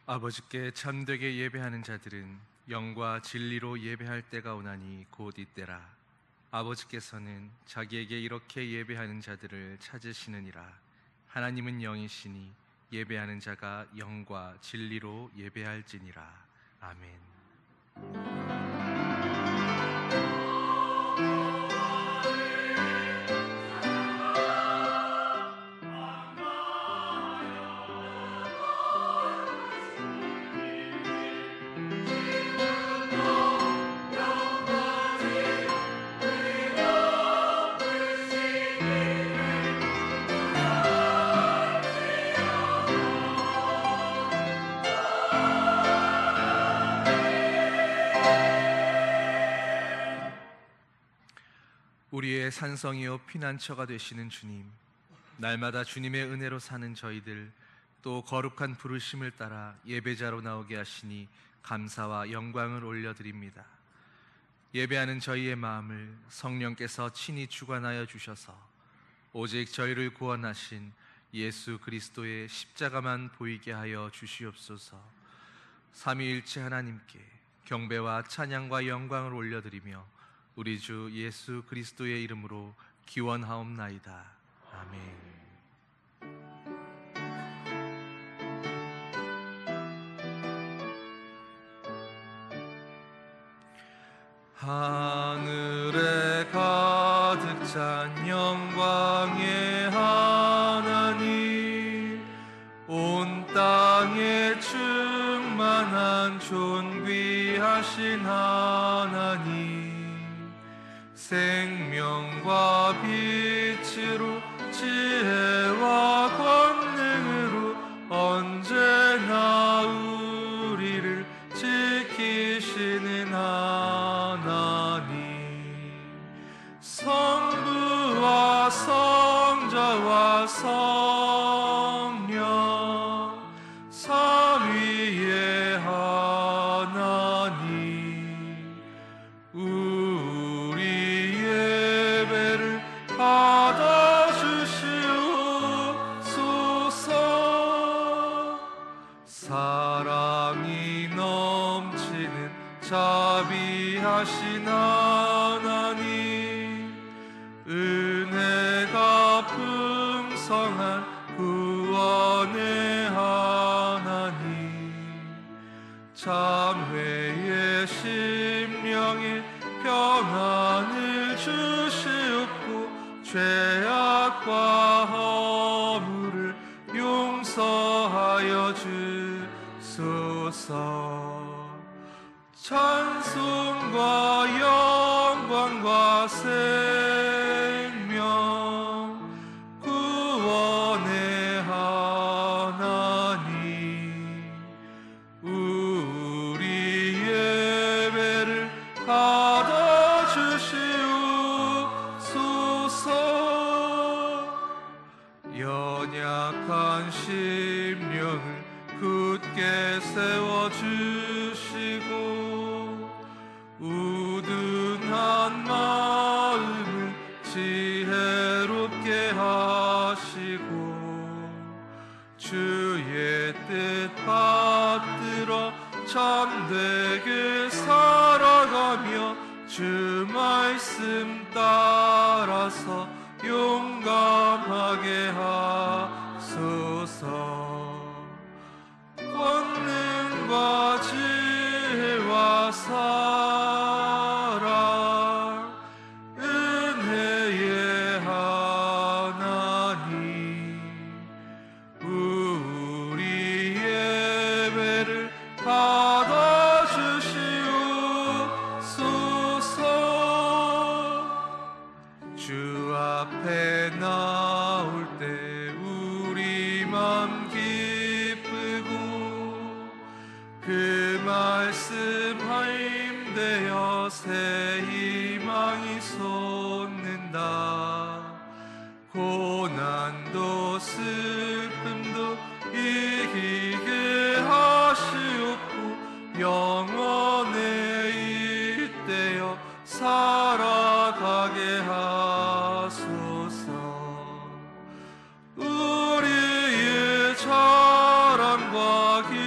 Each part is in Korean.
아버지께 참되게 예배하는 자들은 영과 진리로 예배할 때가 오나니 곧 이때라. 아버지께서는 자기에게 이렇게 예배하는 자들을 찾으시느니라. 하나님은 영이시니 예배하는 자가 영과 진리로 예배할지니라. 아멘. 우리의 산성이요 피난처가 되시는 주님, 날마다 주님의 은혜로 사는 저희들, 또 거룩한 부르심을 따라 예배자로 나오게 하시니 감사와 영광을 올려드립니다. 예배하는 저희의 마음을 성령께서 친히 주관하여 주셔서 오직 저희를 구원하신 예수 그리스도의 십자가만 보이게 하여 주시옵소서. 삼위일체 하나님께 경배와 찬양과 영광을 올려드리며 우리 주 예수 그리스도의 이름으로 기원하옵나이다. 아멘. 하늘에 가득 찬 영광의 하나님, 온 땅에 충만한 존귀하신 하나님, 생명과 빛으로 지혜와 권능으로 언제나 우리를 지키시는 하나님, 성부와 성자와 성령 삼위의 하나님, 사랑이 넘치는 자비하신 하나님, 은혜가 풍성한 구원의 하나님, 참회의 심령에 평안을 주시옵고 죄악과 허물을 용서하여 주소서. 찬송과 영광과 생명 구원의 하나님, 우리 예배를 받아주시옵소서. 연약한 심령을 굳게 세워주시고 우둔한 마음을 지혜롭게 하시고 주의 뜻 받들어 참되게 살아가며 주 말씀 따라서 용감하게 하소서. 권능과 지혜와 사랑 은혜의 하나님, 우리 예배를 받아주시옵소서. 주 앞에 나올 때 우리 맘 그 말씀 힘되어 새 희망이 솟는다. 고난도 슬픔도 이기게 하시옵고 영원에 잇대어 살아가게 하소서. 우리의 자랑과 기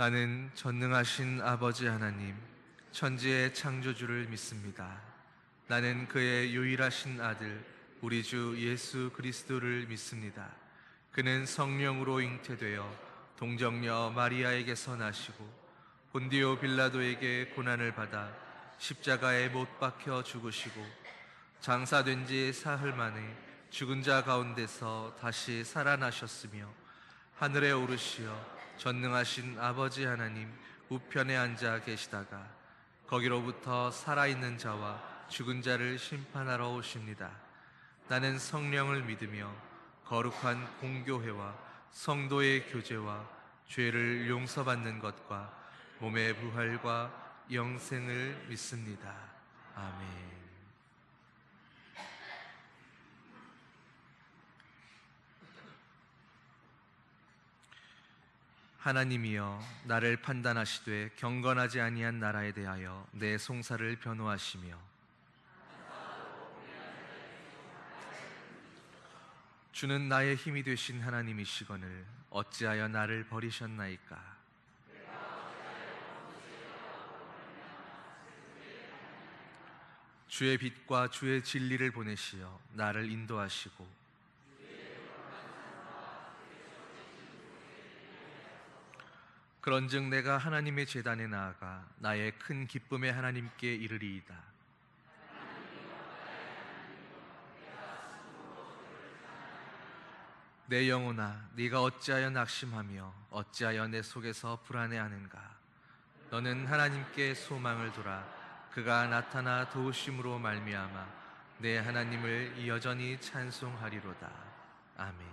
나는 전능하신 아버지 하나님, 천지의 창조주를 믿습니다. 나는 그의 유일하신 아들, 우리 주 예수 그리스도를 믿습니다. 그는 성령으로 잉태되어 동정녀 마리아에게서 나시고 본디오 빌라도에게 고난을 받아 십자가에 못 박혀 죽으시고 장사된 지 사흘 만에 죽은 자 가운데서 다시 살아나셨으며 하늘에 오르시어 전능하신 아버지 하나님 우편에 앉아 계시다가 거기로부터 살아있는 자와 죽은 자를 심판하러 오십니다. 나는 성령을 믿으며 거룩한 공교회와 성도의 교제와 죄를 용서받는 것과 몸의 부활과 영생을 믿습니다. 아멘. 하나님이여, 나를 판단하시되 경건하지 아니한 나라에 대하여 내 송사를 변호하시며 주는 나의 힘이 되신 하나님이시거늘 어찌하여 나를 버리셨나이까. 주의 빛과 주의 진리를 보내시어 나를 인도하시고 그런즉 내가 하나님의 제단에 나아가 나의 큰 기쁨의 하나님께 이르리이다. 내 영혼아, 네가 어찌하여 낙심하며 어찌하여 내 속에서 불안해하는가. 너는 하나님께 소망을 둬라. 그가 나타나 도우심으로 말미암아 내 하나님을 여전히 찬송하리로다. 아멘.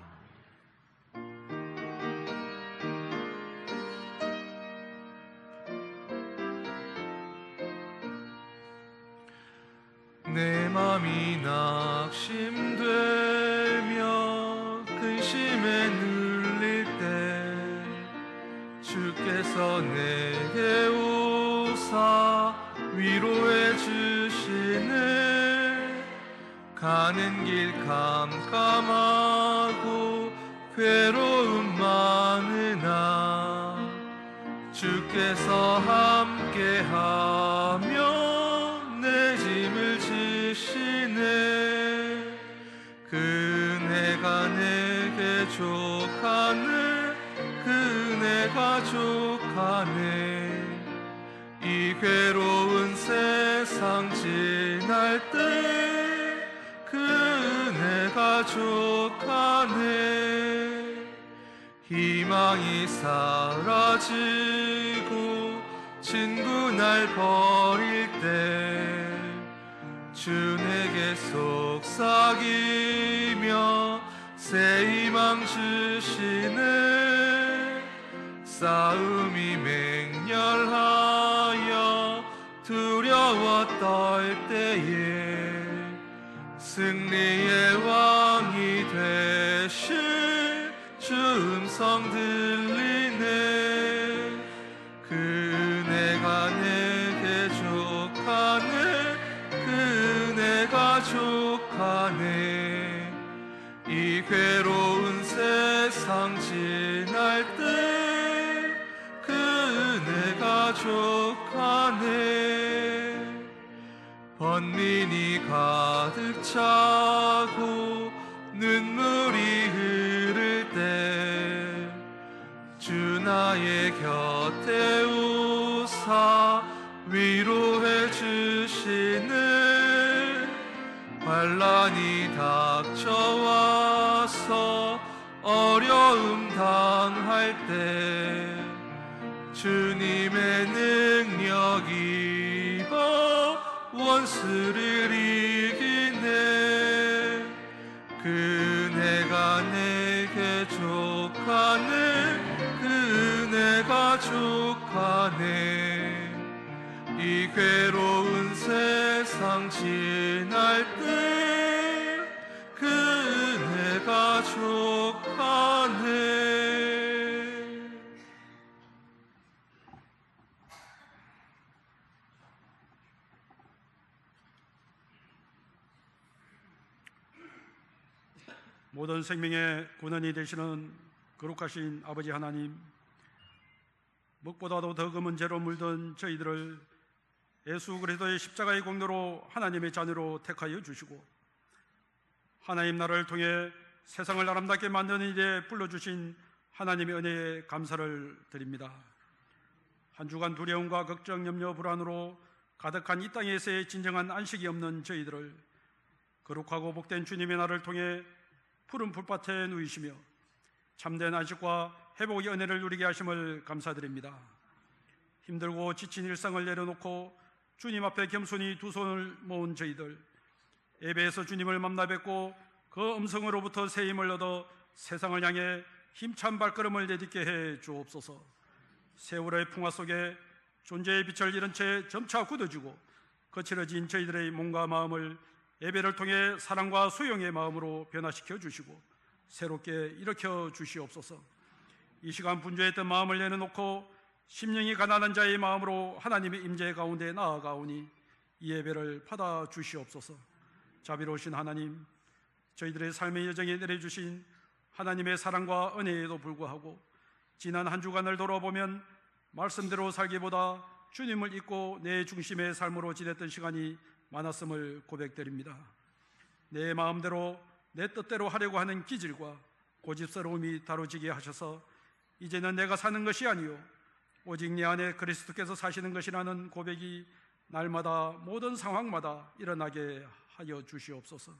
내 맘이 낙심되며 근심에 눌릴 때 주께서 내게 오사 위로해 주시네. 가는 길 캄캄하고 괴로움 많으나 주께서 함께하며 내 짐을 지시네. 그네가 내게 족하네. 그네가 족하네. 이 괴로운 세상 지날 때 그네가 족하네. 희망이 사라지고 친구 날 버릴 때 주 내게 속삭이며 새 희망 주시네. 싸움이 맹렬하여 두려워 떨 때에 승리의 왕이 되신 주 음성 들리네. 그네가 내게 족하네. 그네가 족하네. 이 괴로운 세상 지날 때 그네가 족하네. 번민이 가득 차고 눈물이 흐를 때 주 나의 곁에 오사 위로해 주시네. 환난이 닥쳐와서 어려움 당할 때 주님의 능력 입어 원수를 이기네. 그네가 내게 족하네. 그네가 족하네. 이 괴로운 세상 지날 때 그네가 족하네. 모든 생명의 근원이 되시는 거룩하신 아버지 하나님, 먹보다도 더 금은 죄로 물든 저희들을 예수 그리스도의 십자가의 공로로 하나님의 자녀로 택하여 주시고 하나님 나라를 통해 세상을 아름답게 만드는 일에 불러주신 하나님의 은혜에 감사를 드립니다. 한 주간 두려움과 걱정, 염려, 불안으로 가득한 이 땅에서의 진정한 안식이 없는 저희들을 거룩하고 복된 주님의 날을 통해 푸른 풀밭에 누이시며 참된 안식과 회복의 은혜를 누리게 하심을 감사드립니다. 힘들고 지친 일상을 내려놓고 주님 앞에 겸손히 두 손을 모은 저희들, 예배에서 주님을 만나 뵙고 그 음성으로부터 새 힘을 얻어 세상을 향해 힘찬 발걸음을 내딛게 해 주옵소서. 세월의 풍화 속에 존재의 빛을 잃은 채 점차 굳어지고 거칠어진 저희들의 몸과 마음을 예배를 통해 사랑과 수용의 마음으로 변화시켜 주시고 새롭게 일으켜 주시옵소서. 이 시간 분주했던 마음을 내려놓고 심령이 가난한 자의 마음으로 하나님의 임재 가운데 나아가오니 이 예배를 받아 주시옵소서. 자비로우신 하나님, 저희들의 삶의 여정에 내려주신 하나님의 사랑과 은혜에도 불구하고 지난 한 주간을 돌아보면 말씀대로 살기보다 주님을 잊고 내 중심의 삶으로 지냈던 시간이 많았음을 고백드립니다. 내 마음대로 내 뜻대로 하려고 하는 기질과 고집스러움이 다뤄지게 하셔서 이제는 내가 사는 것이 아니요 오직 내 안에 그리스도께서 사시는 것이라는 고백이 날마다 모든 상황마다 일어나게 하여 주시옵소서.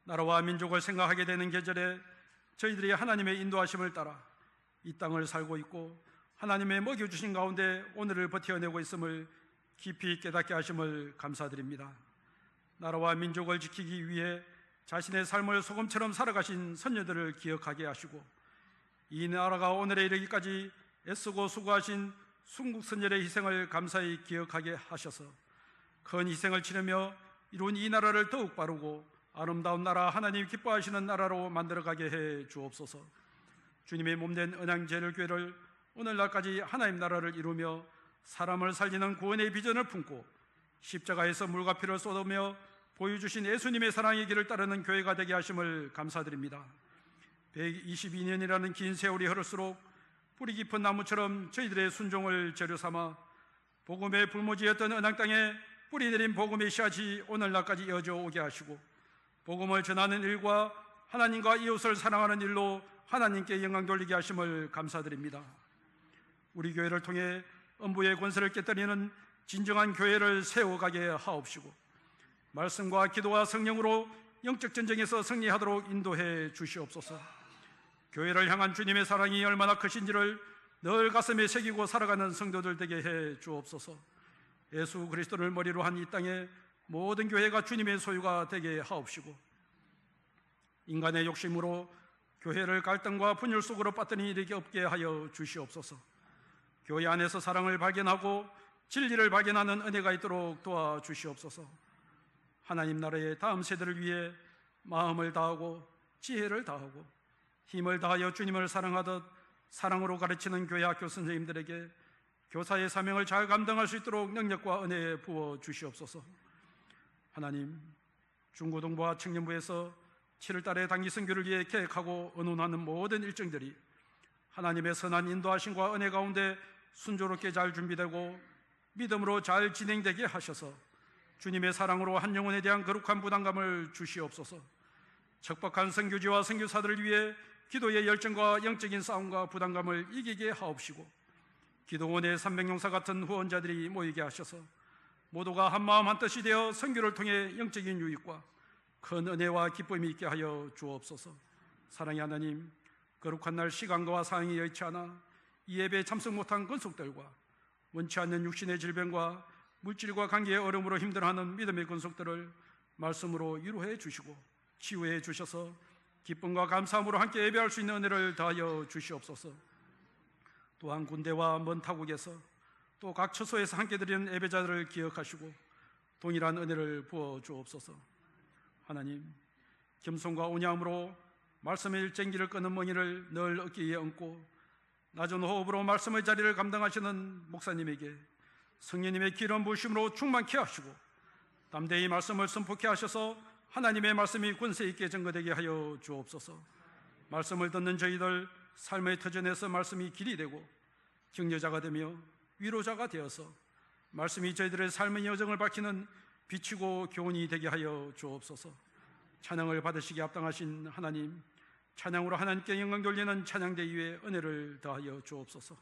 나라와 민족을 생각하게 되는 계절에 저희들이 하나님의 인도하심을 따라 이 땅을 살고 있고 하나님의 먹여주신 가운데 오늘을 버텨내고 있음을 깊이 깨닫게 하심을 감사드립니다. 나라와 민족을 지키기 위해 자신의 삶을 소금처럼 살아가신 선녀들을 기억하게 하시고 이 나라가 오늘에 이르기까지 애쓰고 수고하신 순국 선열의 희생을 감사히 기억하게 하셔서 큰 희생을 치르며 이룬 이 나라를 더욱 바르고 아름다운 나라, 하나님 기뻐하시는 나라로 만들어가게 해 주옵소서. 주님의 몸된 언양제일교회를 오늘날까지 하나님 나라를 이루며 사람을 살리는 구원의 비전을 품고 십자가에서 물과 피를 쏟으며 보여주신 예수님의 사랑의 길을 따르는 교회가 되게 하심을 감사드립니다. 122년이라는 긴 세월이 흐를수록 뿌리 깊은 나무처럼 저희들의 순종을 재료 삼아 복음의 불모지였던 언양 땅에 뿌리 내린 복음의 씨앗이 오늘날까지 이어져 오게 하시고 복음을 전하는 일과 하나님과 이웃을 사랑하는 일로 하나님께 영광 돌리게 하심을 감사드립니다. 우리 교회를 통해 음부의 권세를 깨뜨리는 진정한 교회를 세워가게 하옵시고 말씀과 기도와 성령으로 영적 전쟁에서 승리하도록 인도해 주시옵소서. 교회를 향한 주님의 사랑이 얼마나 크신지를 늘 가슴에 새기고 살아가는 성도들 되게 해 주옵소서. 예수 그리스도를 머리로 한 이 땅에 모든 교회가 주님의 소유가 되게 하옵시고 인간의 욕심으로 교회를 갈등과 분열 속으로 빠뜨린 일이 없게 하여 주시옵소서. 교회 안에서 사랑을 발견하고 진리를 발견하는 은혜가 있도록 도와주시옵소서. 하나님 나라의 다음 세대를 위해 마음을 다하고 지혜를 다하고 힘을 다하여 주님을 사랑하듯 사랑으로 가르치는 교회 학교 선생님들에게 교사의 사명을 잘 감당할 수 있도록 능력과 은혜 부어 주시옵소서. 하나님, 중고등부와 청년부에서 7월달에 단기 선교를 위해 계획하고 의논하는 모든 일정들이 하나님의 선한 인도하심과 은혜 가운데 순조롭게 잘 준비되고 믿음으로 잘 진행되게 하셔서 주님의 사랑으로 한 영혼에 대한 거룩한 부담감을 주시옵소서. 척박한 선교지와 선교사들을 위해 기도의 열정과 영적인 싸움과 부담감을 이기게 하옵시고 기도원의 300용사 같은 후원자들이 모이게 하셔서 모두가 한마음 한뜻이 되어 선교를 통해 영적인 유익과 큰 은혜와 기쁨이 있게 하여 주옵소서. 사랑의 하나님, 거룩한 날 시간과 상황이 여의치 않아 이 예배에 참석 못한 권속들과 원치 않는 육신의 질병과 물질과 관계의 어려움으로 힘들어하는 믿음의 권속들을 말씀으로 위로해 주시고 치유해 주셔서 기쁨과 감사함으로 함께 예배할 수 있는 은혜를 다하여 주시옵소서. 또한 군대와 먼 타국에서 또 각 처소에서 함께 드리는 예배자들을 기억하시고 동일한 은혜를 부어 주옵소서. 하나님, 겸손과 온유함으로 말씀의 일쟁기를 끄는 멍이를 늘 어깨에 얹고 낮은 호흡으로 말씀의 자리를 감당하시는 목사님에게 성령님의 기름 부으심으로 충만케 하시고 담대히 말씀을 선포케 하셔서 하나님의 말씀이 권세 있게 증거되게 하여 주옵소서. 말씀을 듣는 저희들 삶의 터전에서 말씀이 길이 되고 격려자가 되며 위로자가 되어서 말씀이 저희들의 삶의 여정을 밝히는 빛이고 교훈이 되게 하여 주옵소서. 찬양을 받으시기에 합당하신 하나님, 찬양으로 하나님께 영광 돌리는 찬양대위에 은혜를 더하여 주옵소서.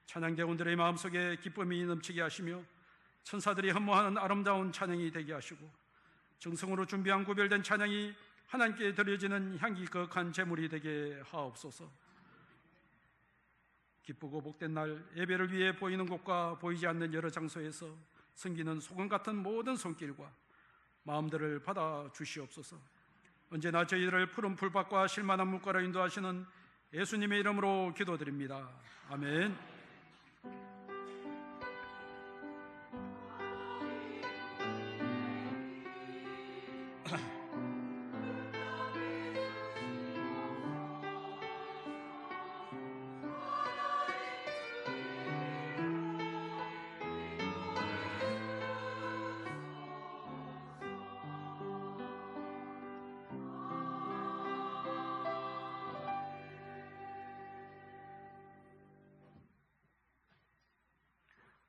찬양대원들의 마음속에 기쁨이 넘치게 하시며 천사들이 흠모하는 아름다운 찬양이 되게 하시고 정성으로 준비한 구별된 찬양이 하나님께 드려지는 향기 거룩한 제물이 되게 하옵소서. 기쁘고 복된 날 예배를 위해 보이는 곳과 보이지 않는 여러 장소에서 섬기는 소금 같은 모든 손길과 마음들을 받아 주시옵소서. 언제나 저희들을 푸른 풀밭과 실만한 물가로 인도하시는 예수님의 이름으로 기도드립니다. 아멘.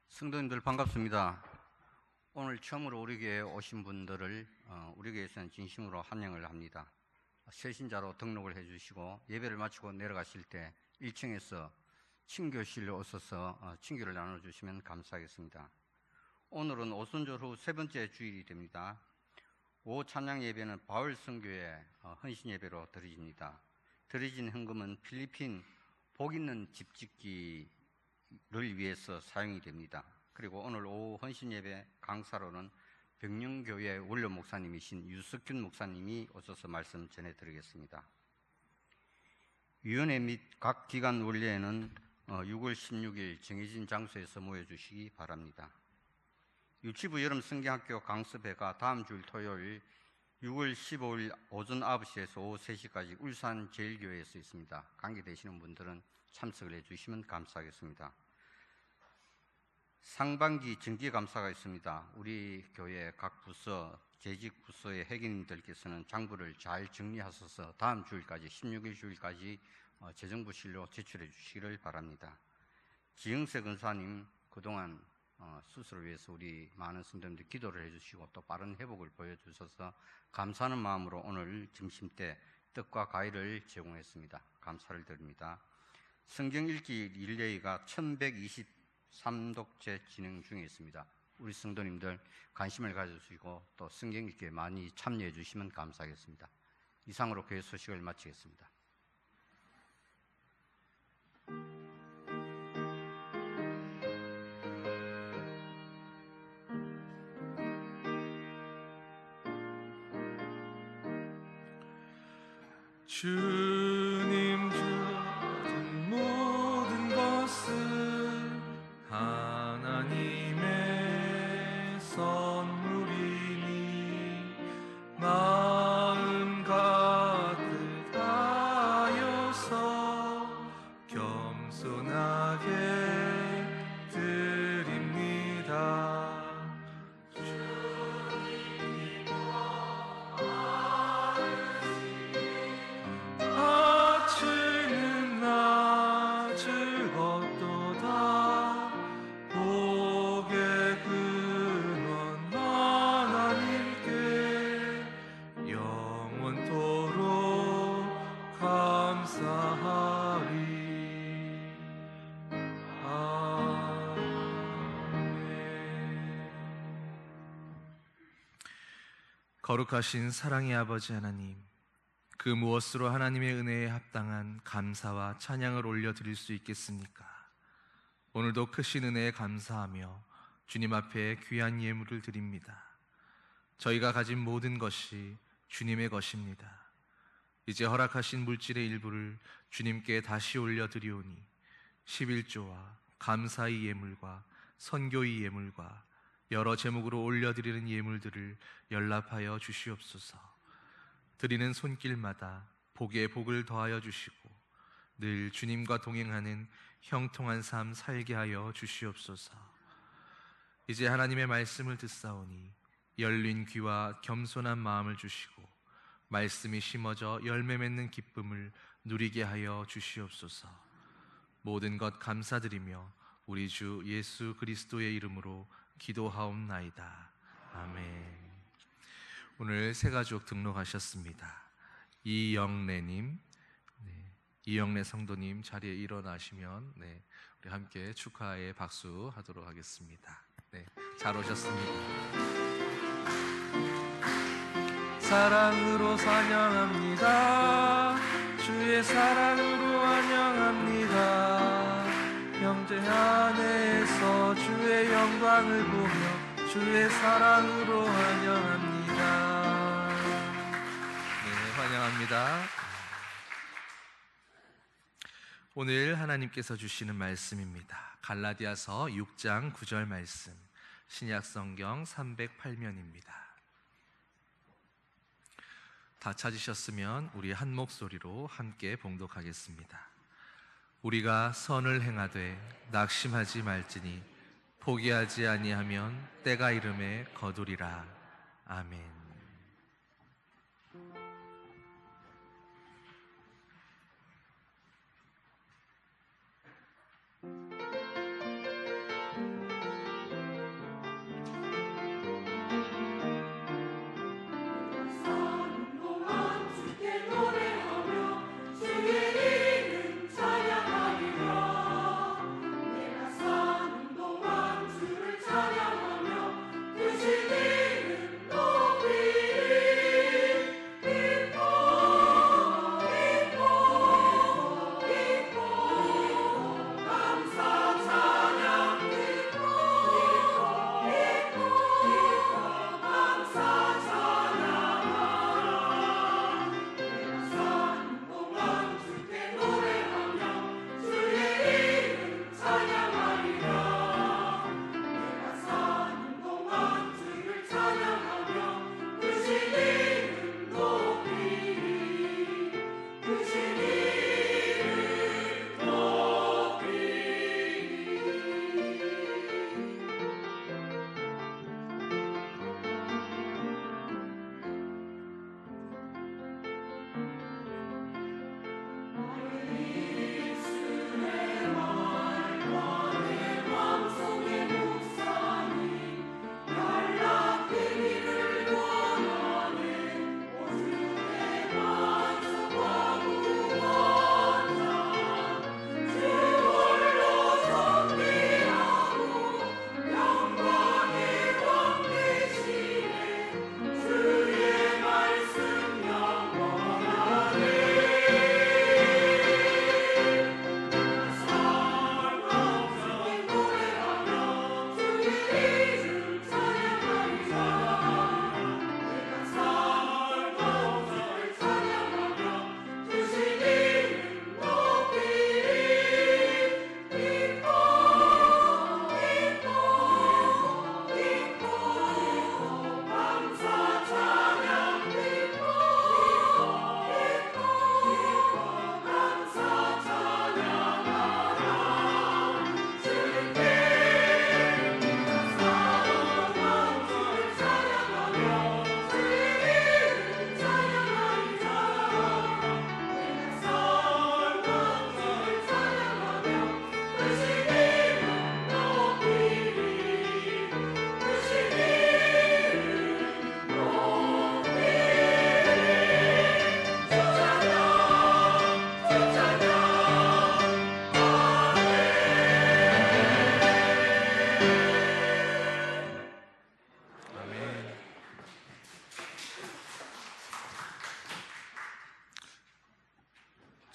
성도님들 반갑습니다. 오늘 처음으로 우리 교회에 오신 분들을 우리 교회에서는 진심으로 환영을 합니다. 새신자로 등록을 해주시고 예배를 마치고 내려가실 때 1층에서 친교실로 오셔서 친교를 나눠주시면 감사하겠습니다. 오늘은 오순절 후 세 번째 주일이 됩니다. 오후 찬양 예배는 바울 선교회 헌신 예배로 드려집니다. 드려진 헌금은 필리핀 복 있는 집 짓기를 위해서 사용이 됩니다. 그리고 오늘 오후 헌신 예배 강사로는 백령교회 원로 목사님이신 유석균 목사님이 오셔서 말씀 전해드리겠습니다. 위원회 및 각 기관 원례에는 6월 16일 정해진 장소에서 모여주시기 바랍니다. 유치부 여름 성경학교 강습회가 다음 주일 토요일 6월 15일 오전 9시에서 오후 3시까지 울산 제일교회에서 있습니다. 관계되시는 분들은 참석을 해주시면 감사하겠습니다. 상반기 정기감사가 있습니다. 우리 교회 각 부서, 재직 부서의 회계님들께서는 장부를 잘 정리하셔서 다음 주일까지 16일 주일까지 재정부실로 제출해 주시기를 바랍니다. 지영세 권사님 그동안 수술을 위해서 우리 많은 성도님들 기도를 해주시고 또 빠른 회복을 보여주셔서 감사하는 마음으로 오늘 점심때 떡과 과일을 제공했습니다. 감사를 드립니다. 성경 읽기 릴레이가 1123독째 진행 중에 있습니다. 우리 성도님들 관심을 가져주시고 또 성경 읽기에 많이 참여해 주시면 감사하겠습니다. 이상으로 교회 소식을 마치겠습니다. 주님 주신 모든 것은 하나님의 선물이니 마음 가득 하여서 겸손하게 드립니다. 아침은 나 즐겁도다 복의 근원 하나님께 영원토록 감사하리. 아멘. 거룩하신 사랑의 아버지 하나님, 그 무엇으로 하나님의 은혜에 합당한 감사와 찬양을 올려드릴 수 있겠습니까? 오늘도 크신 은혜에 감사하며 주님 앞에 귀한 예물을 드립니다. 저희가 가진 모든 것이 주님의 것입니다. 이제 허락하신 물질의 일부를 주님께 다시 올려드리오니 11조와 감사의 예물과 선교의 예물과 여러 제목으로 올려드리는 예물들을 연락하여 주시옵소서. 드리는 손길마다 복에 복을 더하여 주시고 늘 주님과 동행하는 형통한 삶 살게 하여 주시옵소서. 이제 하나님의 말씀을 듣사오니 열린 귀와 겸손한 마음을 주시고 말씀이 심어져 열매 맺는 기쁨을 누리게 하여 주시옵소서. 모든 것 감사드리며 우리 주 예수 그리스도의 이름으로 기도하옵나이다. 아멘. 오늘 새 가족 등록하셨습니다. 이영래님, 이영래 성도님 자리에 일어나시면 우리 함께 축하의 박수 하도록 하겠습니다. 잘 오셨습니다. 사랑으로 찬양합니다. 주의 사랑으로 환영합니다. 형제 안에서 주의 영광을 보며 주의 사랑으로 환영합니다. 환영합니다. 오늘 하나님께서 주시는 말씀입니다. 갈라디아서 6장 9절 말씀, 신약성경 308면입니다. 다 찾으셨으면 우리 한 목소리로 함께 봉독하겠습니다. 우리가 선을 행하되 낙심하지 말지니 포기하지 아니하면 때가 이름에 거두리라. 아멘.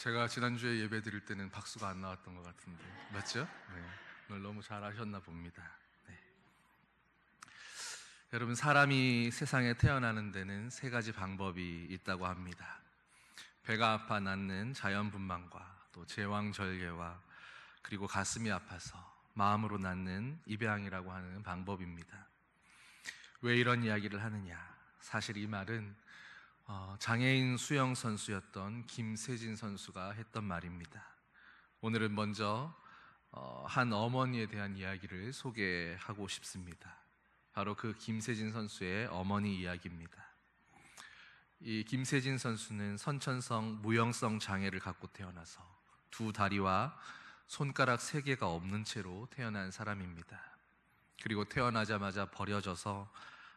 제가 지난주에 예배 드릴 때는 박수가 안 나왔던 것 같은데 맞죠? 오늘 너무 잘하셨나 봅니다. 여러분, 사람이 세상에 태어나는 데는 세 가지 방법이 있다고 합니다. 배가 아파 낫는 자연분만과 또 제왕절개와 그리고 가슴이 아파서 마음으로 낫는 입양이라고 하는 방법입니다. 왜 이런 이야기를 하느냐? 사실 이 말은 장애인 수영 선수였던 김세진 선수가 했던 말입니다. 오늘은 먼저 한 어머니에 대한 이야기를 소개하고 싶습니다. 바로 그 김세진 선수의 어머니 이야기입니다. 이 김세진 선수는 선천성 무형성 장애를 갖고 태어나서 두 다리와 손가락 3개가 없는 채로 태어난 사람입니다. 그리고 태어나자마자 버려져서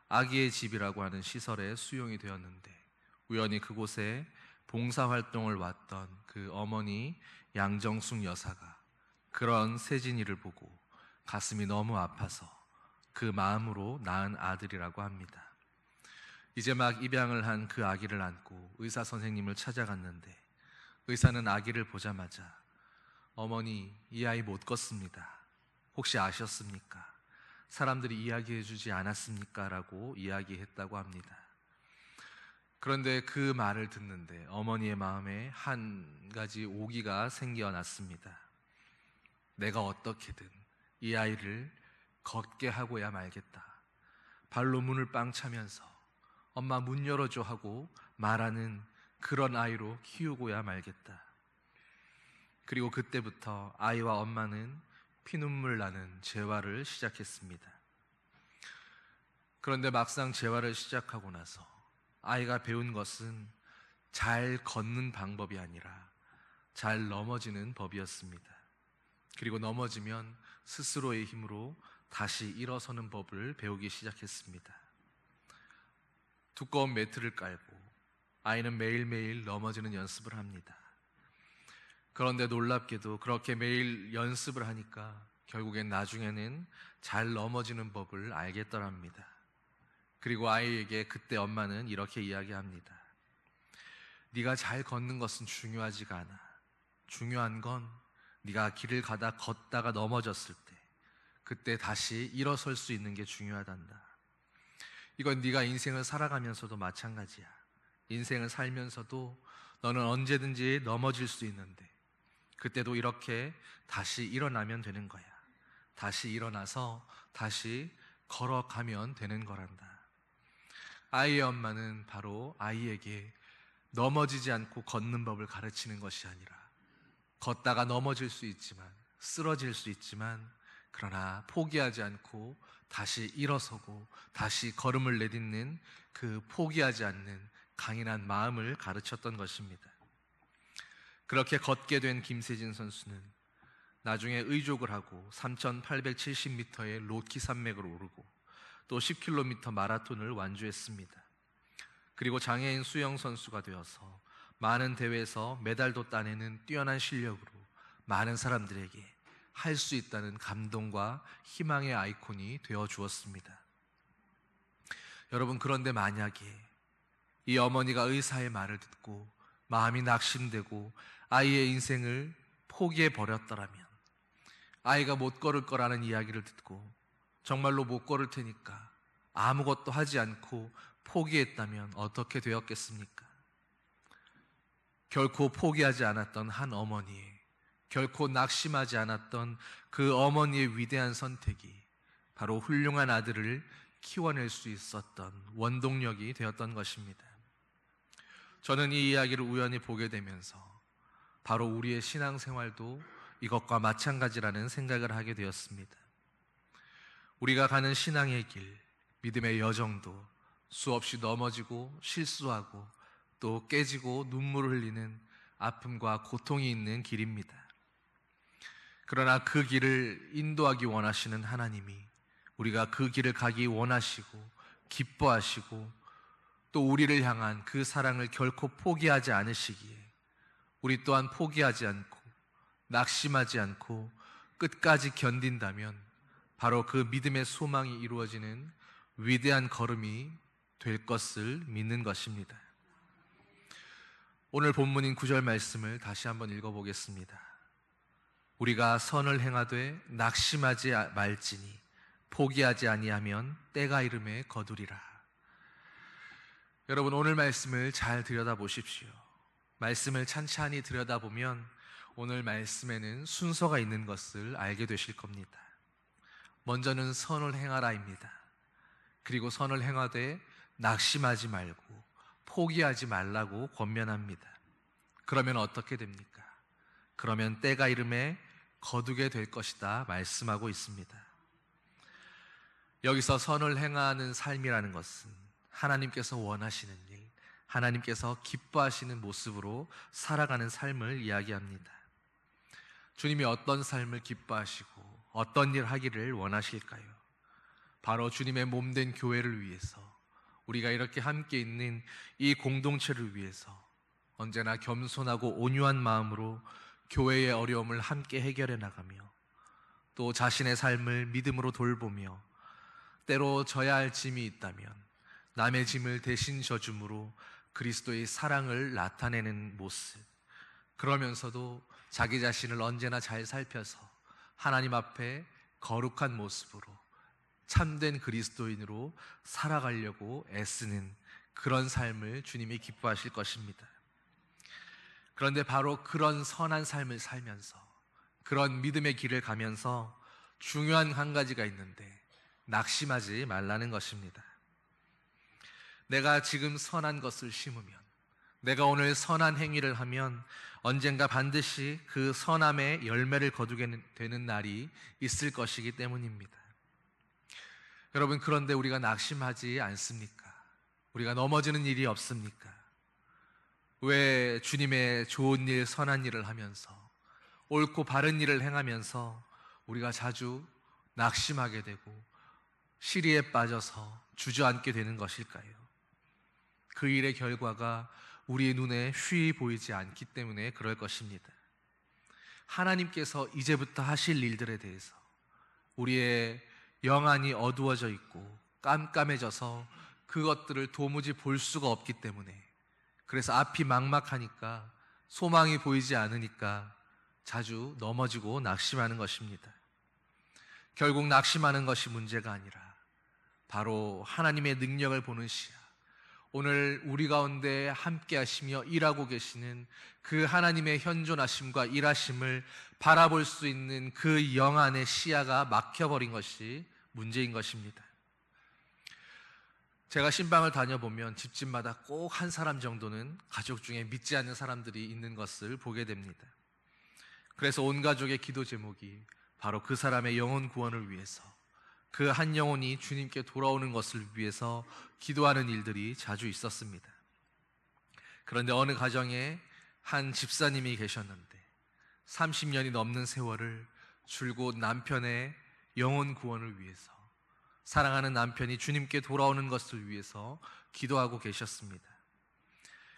아기의 집이라고 하는 시설에 수용이 되었는데, 우연히 그곳에 봉사활동을 왔던 그 어머니 양정숙 여사가 그런 세진이를 보고 가슴이 너무 아파서 그 마음으로 낳은 아들이라고 합니다. 이제 막 입양을 한 그 아기를 안고 의사 선생님을 찾아갔는데, 의사는 아기를 보자마자 어머니, 이 아이 못 걷습니다. 혹시 아셨습니까? 사람들이 이야기해 주지 않았습니까? 라고 이야기했다고 합니다. 그런데 그 말을 듣는데 어머니의 마음에 한 가지 오기가 생겨났습니다. 내가 어떻게든 이 아이를 걷게 하고야 말겠다. 발로 문을 빵 차면서 엄마 문 열어줘 하고 말하는 그런 아이로 키우고야 말겠다. 그리고 그때부터 아이와 엄마는 피눈물 나는 재활을 시작했습니다. 그런데 막상 재활을 시작하고 나서 아이가 배운 것은 잘 걷는 방법이 아니라 잘 넘어지는 법이었습니다. 그리고 넘어지면 스스로의 힘으로 다시 일어서는 법을 배우기 시작했습니다. 두꺼운 매트를 깔고 아이는 매일매일 넘어지는 연습을 합니다. 그런데 놀랍게도 그렇게 매일 연습을 하니까 결국엔 나중에는 잘 넘어지는 법을 알겠더랍니다. 그리고 아이에게 그때 엄마는 이렇게 이야기합니다. 네가 잘 걷는 것은 중요하지가 않아. 중요한 건 네가 길을 걷다가 넘어졌을 때 그때 다시 일어설 수 있는 게 중요하단다. 이건 네가 인생을 살아가면서도 마찬가지야. 인생을 살면서도 너는 언제든지 넘어질 수 있는데 그때도 이렇게 다시 일어나면 되는 거야. 다시 일어나서 다시 걸어가면 되는 거란다. 아이의 엄마는 바로 아이에게 넘어지지 않고 걷는 법을 가르치는 것이 아니라 걷다가 넘어질 수 있지만, 쓰러질 수 있지만, 그러나 포기하지 않고 다시 일어서고 다시 걸음을 내딛는 그 포기하지 않는 강인한 마음을 가르쳤던 것입니다. 그렇게 걷게 된 김세진 선수는 나중에 의족을 하고 3,870m의 로키 산맥을 오르고 또 10km 마라톤을 완주했습니다. 그리고 장애인 수영 선수가 되어서 많은 대회에서 메달도 따내는 뛰어난 실력으로 많은 사람들에게 할 수 있다는 감동과 희망의 아이콘이 되어 주었습니다. 여러분, 그런데 만약에 이 어머니가 의사의 말을 듣고 마음이 낙심되고 아이의 인생을 포기해 버렸더라면, 아이가 못 걸을 거라는 이야기를 듣고 정말로 못 걸을 테니까 아무것도 하지 않고 포기했다면 어떻게 되었겠습니까? 결코 포기하지 않았던 한 어머니의, 결코 낙심하지 않았던 그 어머니의 위대한 선택이 바로 훌륭한 아들을 키워낼 수 있었던 원동력이 되었던 것입니다. 저는 이 이야기를 우연히 보게 되면서 바로 우리의 신앙생활도 이것과 마찬가지라는 생각을 하게 되었습니다. 우리가 가는 신앙의 길, 믿음의 여정도 수없이 넘어지고 실수하고 또 깨지고 눈물을 흘리는 아픔과 고통이 있는 길입니다. 그러나 그 길을 인도하기 원하시는 하나님이 우리가 그 길을 가기 원하시고 기뻐하시고 또 우리를 향한 그 사랑을 결코 포기하지 않으시기에 우리 또한 포기하지 않고 낙심하지 않고 끝까지 견딘다면 바로 그 믿음의 소망이 이루어지는 위대한 걸음이 될 것을 믿는 것입니다. 오늘 본문인 9절 말씀을 다시 한번 읽어보겠습니다. 우리가 선을 행하되 낙심하지 말지니 포기하지 아니하면 때가 이름에 거두리라. 여러분, 오늘 말씀을 잘 들여다보십시오. 말씀을 찬찬히 들여다보면 오늘 말씀에는 순서가 있는 것을 알게 되실 겁니다. 먼저는 선을 행하라입니다. 그리고 선을 행하되 낙심하지 말고 포기하지 말라고 권면합니다. 그러면 어떻게 됩니까? 그러면 때가 이름에 거두게 될 것이다 말씀하고 있습니다. 여기서 선을 행하는 삶이라는 것은 하나님께서 원하시는 일, 하나님께서 기뻐하시는 모습으로 살아가는 삶을 이야기합니다. 주님이 어떤 삶을 기뻐하시고 어떤 일 하기를 원하실까요? 바로 주님의 몸된 교회를 위해서, 우리가 이렇게 함께 있는 이 공동체를 위해서 언제나 겸손하고 온유한 마음으로 교회의 어려움을 함께 해결해 나가며, 또 자신의 삶을 믿음으로 돌보며, 때로 져야 할 짐이 있다면 남의 짐을 대신 져줌으로 그리스도의 사랑을 나타내는 모습, 그러면서도 자기 자신을 언제나 잘 살펴서 하나님 앞에 거룩한 모습으로 참된 그리스도인으로 살아가려고 애쓰는 그런 삶을 주님이 기뻐하실 것입니다. 그런데 바로 그런 선한 삶을 살면서, 그런 믿음의 길을 가면서 중요한 한 가지가 있는데 낙심하지 말라는 것입니다. 내가 지금 선한 것을 심으면, 내가 오늘 선한 행위를 하면 언젠가 반드시 그 선함의 열매를 거두게 되는 날이 있을 것이기 때문입니다. 여러분, 그런데 우리가 낙심하지 않습니까? 우리가 넘어지는 일이 없습니까? 왜 주님의 좋은 일, 선한 일을 하면서, 옳고 바른 일을 행하면서 우리가 자주 낙심하게 되고 시리에 빠져서 주저앉게 되는 것일까요? 그 일의 결과가 우리의 눈에 휘 보이지 않기 때문에 그럴 것입니다. 하나님께서 이제부터 하실 일들에 대해서 우리의 영안이 어두워져 있고 깜깜해져서 그것들을 도무지 볼 수가 없기 때문에, 그래서 앞이 막막하니까, 소망이 보이지 않으니까 자주 넘어지고 낙심하는 것입니다. 결국 낙심하는 것이 문제가 아니라 바로 하나님의 능력을 보는 시야, 오늘 우리 가운데 함께 하시며 일하고 계시는 그 하나님의 현존하심과 일하심을 바라볼 수 있는 그 영안의 시야가 막혀버린 것이 문제인 것입니다. 제가 신방을 다녀보면 집집마다 꼭 한 사람 정도는 가족 중에 믿지 않는 사람들이 있는 것을 보게 됩니다. 그래서 온 가족의 기도 제목이 바로 그 사람의 영혼 구원을 위해서, 그 한 영혼이 주님께 돌아오는 것을 위해서 기도하는 일들이 자주 있었습니다. 그런데 어느 가정에 한 집사님이 계셨는데 30년이 넘는 세월을 줄곧 남편의 영혼 구원을 위해서, 사랑하는 남편이 주님께 돌아오는 것을 위해서 기도하고 계셨습니다.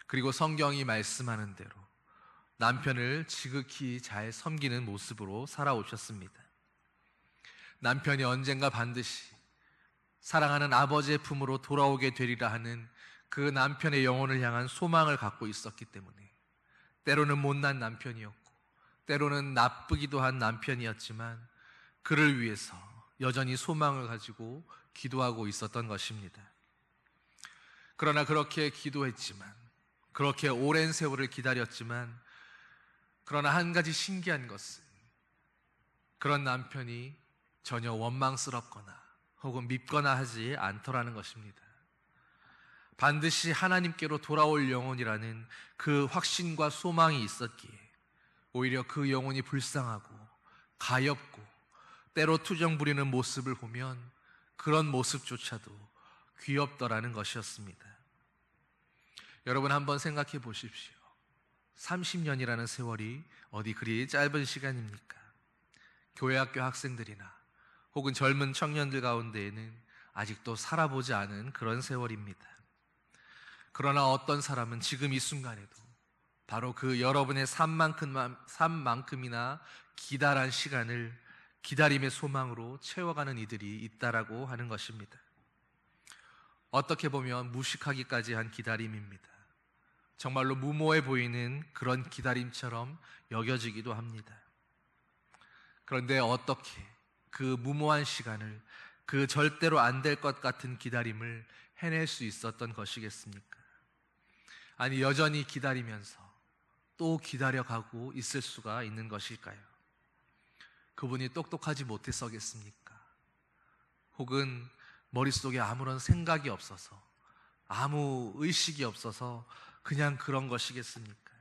그리고 성경이 말씀하는 대로 남편을 지극히 잘 섬기는 모습으로 살아오셨습니다. 남편이 언젠가 반드시 사랑하는 아버지의 품으로 돌아오게 되리라 하는 그 남편의 영혼을 향한 소망을 갖고 있었기 때문에, 때로는 못난 남편이었고 때로는 나쁘기도 한 남편이었지만 그를 위해서 여전히 소망을 가지고 기도하고 있었던 것입니다. 그러나 그렇게 기도했지만, 그렇게 오랜 세월을 기다렸지만, 그러나 한 가지 신기한 것은 그런 남편이 전혀 원망스럽거나 혹은 밉거나 하지 않더라는 것입니다. 반드시 하나님께로 돌아올 영혼이라는 그 확신과 소망이 있었기에 오히려 그 영혼이 불쌍하고 가엾고 때로 투정 부리는 모습을 보면 그런 모습조차도 귀엽더라는 것이었습니다. 여러분, 한번 생각해 보십시오. 30년이라는 세월이 어디 그리 짧은 시간입니까? 교회학교 학생들이나 혹은 젊은 청년들 가운데에는 아직도 살아보지 않은 그런 세월입니다. 그러나 어떤 사람은 지금 이 순간에도 바로 그 여러분의 삶만큼이나 기다란 시간을 기다림의 소망으로 채워가는 이들이 있다라고 하는 것입니다. 어떻게 보면 무식하기까지 한 기다림입니다. 정말로 무모해 보이는 그런 기다림처럼 여겨지기도 합니다. 그런데 어떻게 그 무모한 시간을, 그 절대로 안 될 것 같은 기다림을 해낼 수 있었던 것이겠습니까? 아니, 여전히 기다리면서 또 기다려가고 있을 수가 있는 것일까요? 그분이 똑똑하지 못해서겠습니까? 혹은 머릿속에 아무런 생각이 없어서, 아무 의식이 없어서 그냥 그런 것이겠습니까?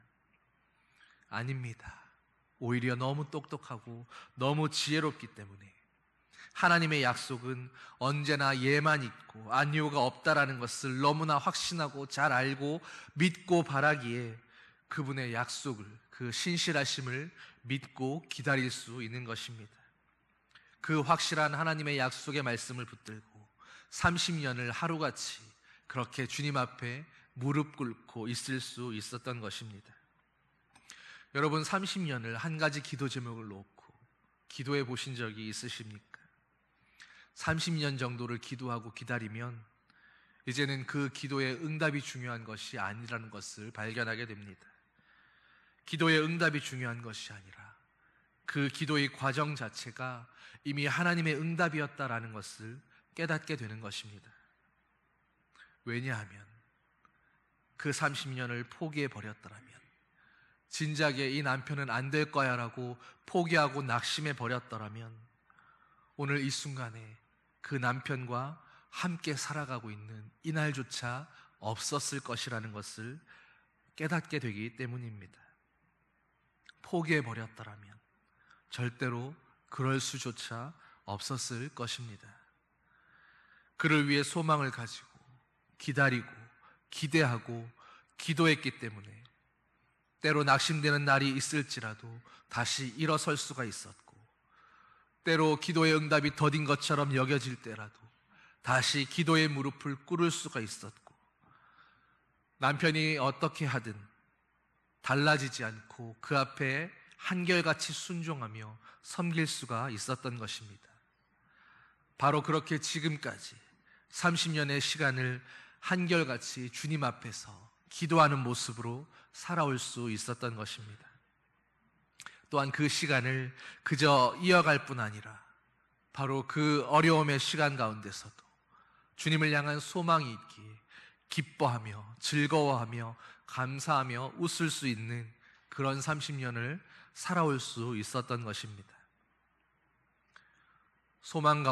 아닙니다. 오히려 너무 똑똑하고 너무 지혜롭기 때문에 하나님의 약속은 언제나 예만 있고 안요가 없다라는 것을 너무나 확신하고 잘 알고 믿고 바라기에 그분의 약속을, 그 신실하심을 믿고 기다릴 수 있는 것입니다. 그 확실한 하나님의 약속의 말씀을 붙들고 30년을 하루같이 그렇게 주님 앞에 무릎 꿇고 있을 수 있었던 것입니다. 여러분, 30년을 한 가지 기도 제목을 놓고 기도해 보신 적이 있으십니까? 30년 정도를 기도하고 기다리면 이제는 그 기도의 응답이 중요한 것이 아니라는 것을 발견하게 됩니다. 기도의 응답이 중요한 것이 아니라 그 기도의 과정 자체가 이미 하나님의 응답이었다라는 것을 깨닫게 되는 것입니다. 왜냐하면 그 30년을 포기해 버렸더라면, 진작에 이 남편은 안 될 거야 라고 포기하고 낙심해 버렸더라면 오늘 이 순간에 그 남편과 함께 살아가고 있는 이날조차 없었을 것이라는 것을 깨닫게 되기 때문입니다. 포기해 버렸더라면 절대로 그럴 수조차 없었을 것입니다. 그를 위해 소망을 가지고 기다리고 기대하고 기도했기 때문에 때로 낙심되는 날이 있을지라도 다시 일어설 수가 있었고, 때로 기도의 응답이 더딘 것처럼 여겨질 때라도 다시 기도의 무릎을 꿇을 수가 있었고, 남편이 어떻게 하든 달라지지 않고 그 앞에 한결같이 순종하며 섬길 수가 있었던 것입니다. 바로 그렇게 지금까지 30년의 시간을 한결같이 주님 앞에서 기도하는 모습으로 살아올 수 있었던 것입니다. 또한 그 시간을 그저 이어갈 뿐 아니라 바로 그 어려움의 시간 가운데서도 주님을 향한 소망이 있기에 기뻐하며 즐거워하며 감사하며 웃을 수 있는 그런 30년을 살아올 수 있었던 것입니다. 소망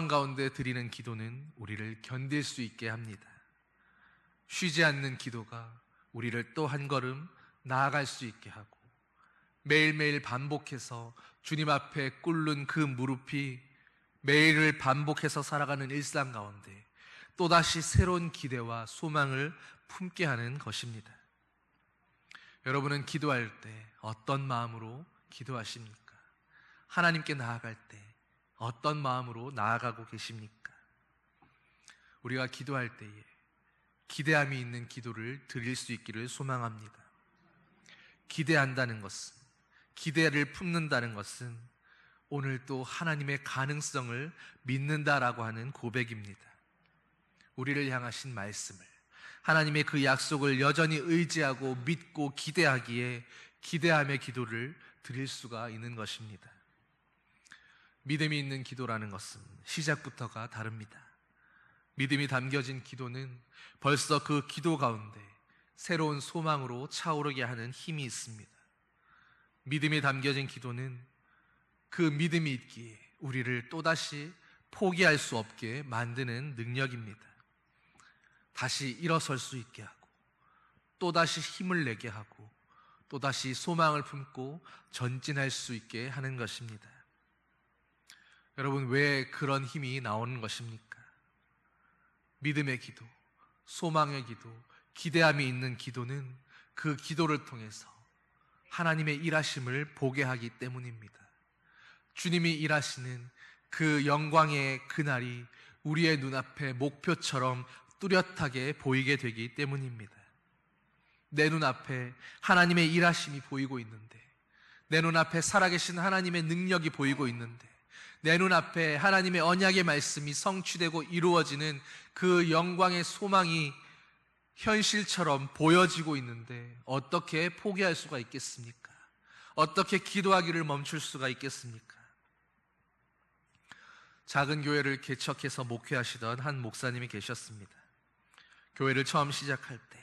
가운데 드리는 기도는 우리를 견딜 수 있게 합니다. 쉬지 않는 기도가 우리를 또 한 걸음 나아갈 수 있게 하고, 매일매일 반복해서 주님 앞에 꿇는 그 무릎이 매일을 반복해서 살아가는 일상 가운데 또다시 새로운 기대와 소망을 품게 하는 것입니다. 여러분은 기도할 때 어떤 마음으로 기도하십니까? 하나님께 나아갈 때 어떤 마음으로 나아가고 계십니까? 우리가 기도할 때에 기대함이 있는 기도를 드릴 수 있기를 소망합니다. 기대한다는 것은, 기대를 품는다는 것은 오늘 또 하나님의 가능성을 믿는다라고 하는 고백입니다. 우리를 향하신 말씀을, 하나님의 그 약속을 여전히 의지하고 믿고 기대하기에 기대함의 기도를 드릴 수가 있는 것입니다. 믿음이 있는 기도라는 것은 시작부터가 다릅니다. 믿음이 담겨진 기도는 벌써 그 기도 가운데 새로운 소망으로 차오르게 하는 힘이 있습니다. 믿음이 담겨진 기도는 그 믿음이 있기에 우리를 또다시 포기할 수 없게 만드는 능력입니다. 다시 일어설 수 있게 하고, 또다시 힘을 내게 하고, 또다시 소망을 품고 전진할 수 있게 하는 것입니다. 여러분, 왜 그런 힘이 나오는 것입니까? 믿음의 기도, 소망의 기도, 기대함이 있는 기도는 그 기도를 통해서 하나님의 일하심을 보게 하기 때문입니다. 주님이 일하시는 그 영광의 그날이 우리의 눈앞에 목표처럼 뚜렷하게 보이게 되기 때문입니다. 내 눈앞에 하나님의 일하심이 보이고 있는데, 내 눈앞에 살아계신 하나님의 능력이 보이고 있는데, 내 눈앞에 하나님의 언약의 말씀이 성취되고 이루어지는 그 영광의 소망이 현실처럼 보여지고 있는데 어떻게 포기할 수가 있겠습니까? 어떻게 기도하기를 멈출 수가 있겠습니까? 작은 교회를 개척해서 목회하시던 한 목사님이 계셨습니다. 교회를 처음 시작할 때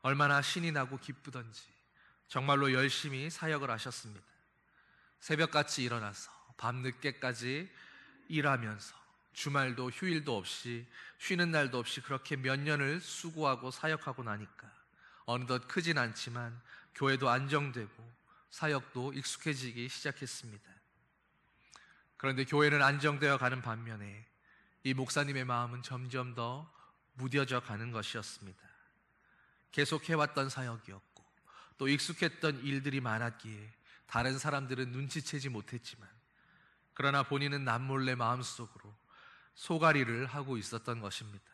얼마나 신이 나고 기쁘던지 정말로 열심히 사역을 하셨습니다. 새벽같이 일어나서 밤늦게까지 일하면서 주말도 휴일도 없이 쉬는 날도 없이 그렇게 몇 년을 수고하고 사역하고 나니까 어느덧 크진 않지만 교회도 안정되고 사역도 익숙해지기 시작했습니다. 그런데 교회는 안정되어 가는 반면에 이 목사님의 마음은 점점 더 무뎌져 가는 것이었습니다. 계속 해왔던 사역이었고 또 익숙했던 일들이 많았기에 다른 사람들은 눈치채지 못했지만, 그러나 본인은 남몰래 마음속으로 소가리를 하고 있었던 것입니다.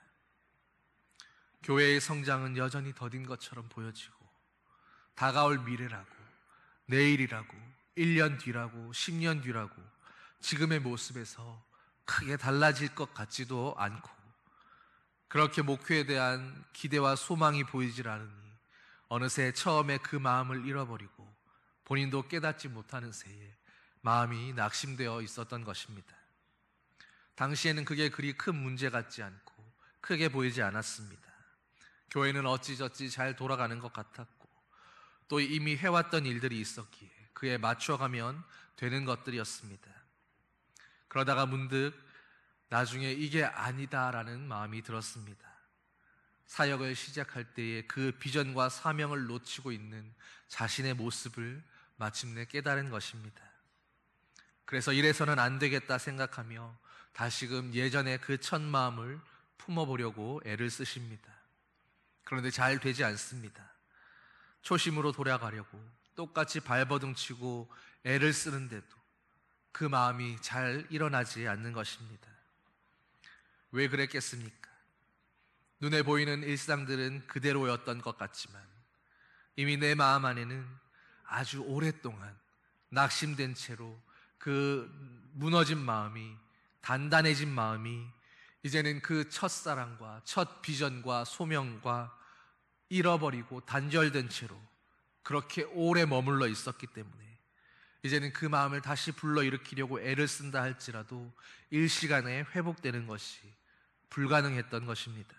교회의 성장은 여전히 더딘 것처럼 보여지고, 다가올 미래라고, 내일이라고, 1년 뒤라고, 10년 뒤라고 지금의 모습에서 크게 달라질 것 같지도 않고, 그렇게 목표에 대한 기대와 소망이 보이질 않으니 어느새 처음에 그 마음을 잃어버리고 본인도 깨닫지 못하는 새에 마음이 낙심되어 있었던 것입니다. 당시에는 그게 그리 큰 문제 같지 않고 크게 보이지 않았습니다. 교회는 어찌저찌 잘 돌아가는 것 같았고, 또 이미 해왔던 일들이 있었기에 그에 맞춰가면 되는 것들이었습니다. 그러다가 문득 나중에 이게 아니다라는 마음이 들었습니다. 사역을 시작할 때에 그 비전과 사명을 놓치고 있는 자신의 모습을 마침내 깨달은 것입니다. 그래서 이래서는 안 되겠다 생각하며 다시금 예전의 그 첫 마음을 품어보려고 애를 쓰십니다. 그런데 잘 되지 않습니다. 초심으로 돌아가려고 똑같이 발버둥치고 애를 쓰는데도 그 마음이 잘 일어나지 않는 것입니다. 왜 그랬겠습니까? 눈에 보이는 일상들은 그대로였던 것 같지만 이미 내 마음 안에는 아주 오랫동안 낙심된 채로 그 무너진 마음이, 단단해진 마음이 이제는 그 첫사랑과 첫 비전과 소명과 잃어버리고 단절된 채로 그렇게 오래 머물러 있었기 때문에 이제는 그 마음을 다시 불러일으키려고 애를 쓴다 할지라도 일시간에 회복되는 것이 불가능했던 것입니다.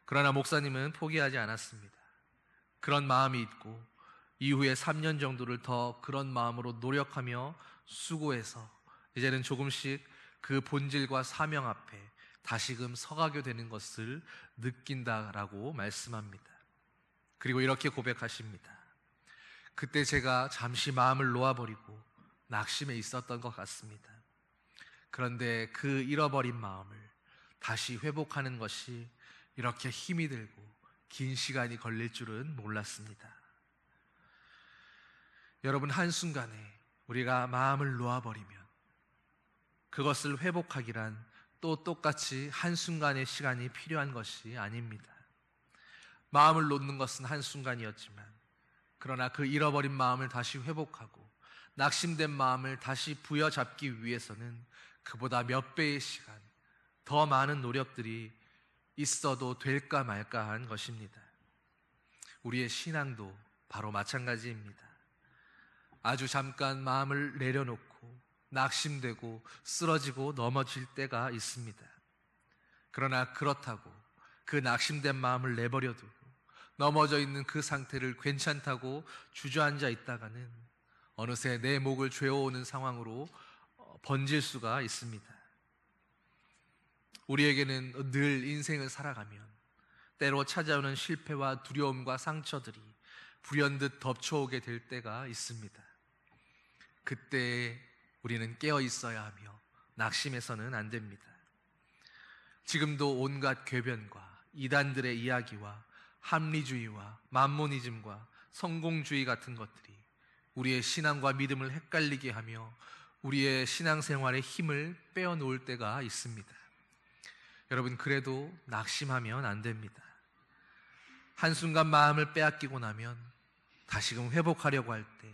그러나 목사님은 포기하지 않았습니다. 그런 마음이 있고 이후에 3년 정도를 더 그런 마음으로 노력하며 수고해서 이제는 조금씩 그 본질과 사명 앞에 다시금 서가게 되는 것을 느낀다라고 말씀합니다. 그리고 이렇게 고백하십니다. 그때 제가 잠시 마음을 놓아버리고 낙심해 있었던 것 같습니다. 그런데 그 잃어버린 마음을 다시 회복하는 것이 이렇게 힘이 들고 긴 시간이 걸릴 줄은 몰랐습니다. 여러분, 한순간에 우리가 마음을 놓아버리면 그것을 회복하기란 또 똑같이 한순간의 시간이 필요한 것이 아닙니다. 마음을 놓는 것은 한순간이었지만, 그러나 그 잃어버린 마음을 다시 회복하고 낙심된 마음을 다시 부여잡기 위해서는 그보다 몇 배의 시간, 더 많은 노력들이 있어도 될까 말까 한 것입니다. 우리의 신앙도 바로 마찬가지입니다. 아주 잠깐 마음을 내려놓고 낙심되고 쓰러지고 넘어질 때가 있습니다. 그러나 그렇다고 그 낙심된 마음을 내버려두고 넘어져 있는 그 상태를 괜찮다고 주저앉아 있다가는 어느새 내 목을 죄어오는 상황으로 번질 수가 있습니다. 우리에게는 늘 인생을 살아가면 때로 찾아오는 실패와 두려움과 상처들이 불현듯 덮쳐오게 될 때가 있습니다. 그때 우리는 깨어 있어야 하며 낙심해서는 안 됩니다. 지금도 온갖 궤변과 이단들의 이야기와 합리주의와 만모니즘과 성공주의 같은 것들이 우리의 신앙과 믿음을 헷갈리게 하며 우리의 신앙생활의 힘을 빼어놓을 때가 있습니다. 여러분, 그래도 낙심하면 안 됩니다. 한순간 마음을 빼앗기고 나면 다시금 회복하려고 할 때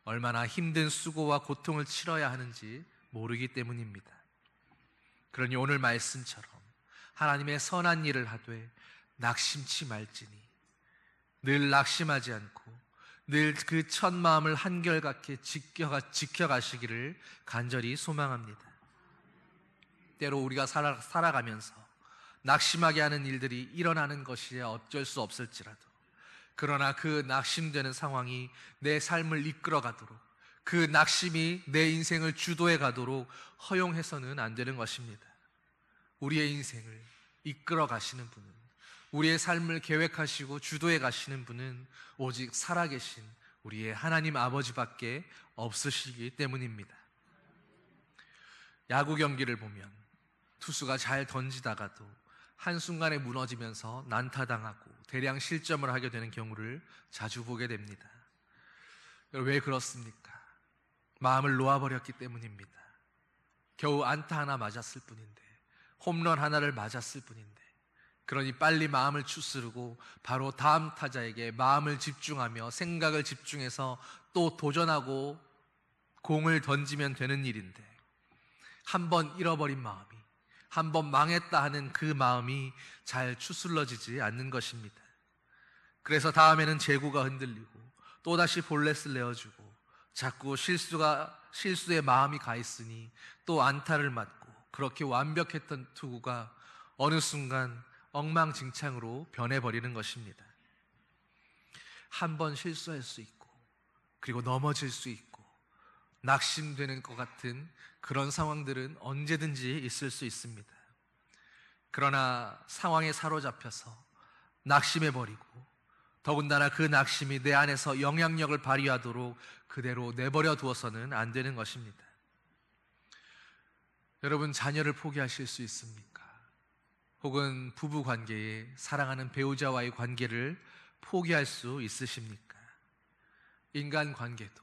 얼마나 힘든 수고와 고통을 치러야 하는지 모르기 때문입니다. 그러니 오늘 말씀처럼 하나님의 선한 일을 하되 낙심치 말지니, 늘 낙심하지 않고 늘 그 첫 마음을 한결같게 지켜가시기를 간절히 소망합니다. 때로 우리가 살아가면서 낙심하게 하는 일들이 일어나는 것이 어쩔 수 없을지라도, 그러나 그 낙심되는 상황이 내 삶을 이끌어 가도록, 그 낙심이 내 인생을 주도해 가도록 허용해서는 안 되는 것입니다. 우리의 인생을 이끌어 가시는 분은, 우리의 삶을 계획하시고 주도해 가시는 분은 오직 살아계신 우리의 하나님 아버지밖에 없으시기 때문입니다. 야구 경기를 보면 투수가 잘 던지다가도 한순간에 무너지면서 난타당하고 대량 실점을 하게 되는 경우를 자주 보게 됩니다. 왜 그렇습니까? 마음을 놓아버렸기 때문입니다. 겨우 안타 하나 맞았을 뿐인데, 홈런 하나를 맞았을 뿐인데, 그러니 빨리 마음을 추스르고 바로 다음 타자에게 마음을 집중하며 생각을 집중해서 또 도전하고 공을 던지면 되는 일인데, 한 번 잃어버린 마음이, 한 번 망했다 하는 그 마음이 잘 추스러지지 않는 것입니다. 그래서 다음에는 제구가 흔들리고 또다시 볼넷을 내어주고 자꾸 실수에 마음이 가 있으니 또 안타를 맞고, 그렇게 완벽했던 투구가 어느 순간 엉망진창으로 변해버리는 것입니다. 한 번 실수할 수 있고, 그리고 넘어질 수 있고, 낙심되는 것 같은 그런 상황들은 언제든지 있을 수 있습니다. 그러나 상황에 사로잡혀서 낙심해버리고, 더군다나 그 낙심이 내 안에서 영향력을 발휘하도록 그대로 내버려 두어서는 안 되는 것입니다. 여러분, 자녀를 포기하실 수 있습니까? 혹은 부부 관계에 사랑하는 배우자와의 관계를 포기할 수 있으십니까? 인간 관계도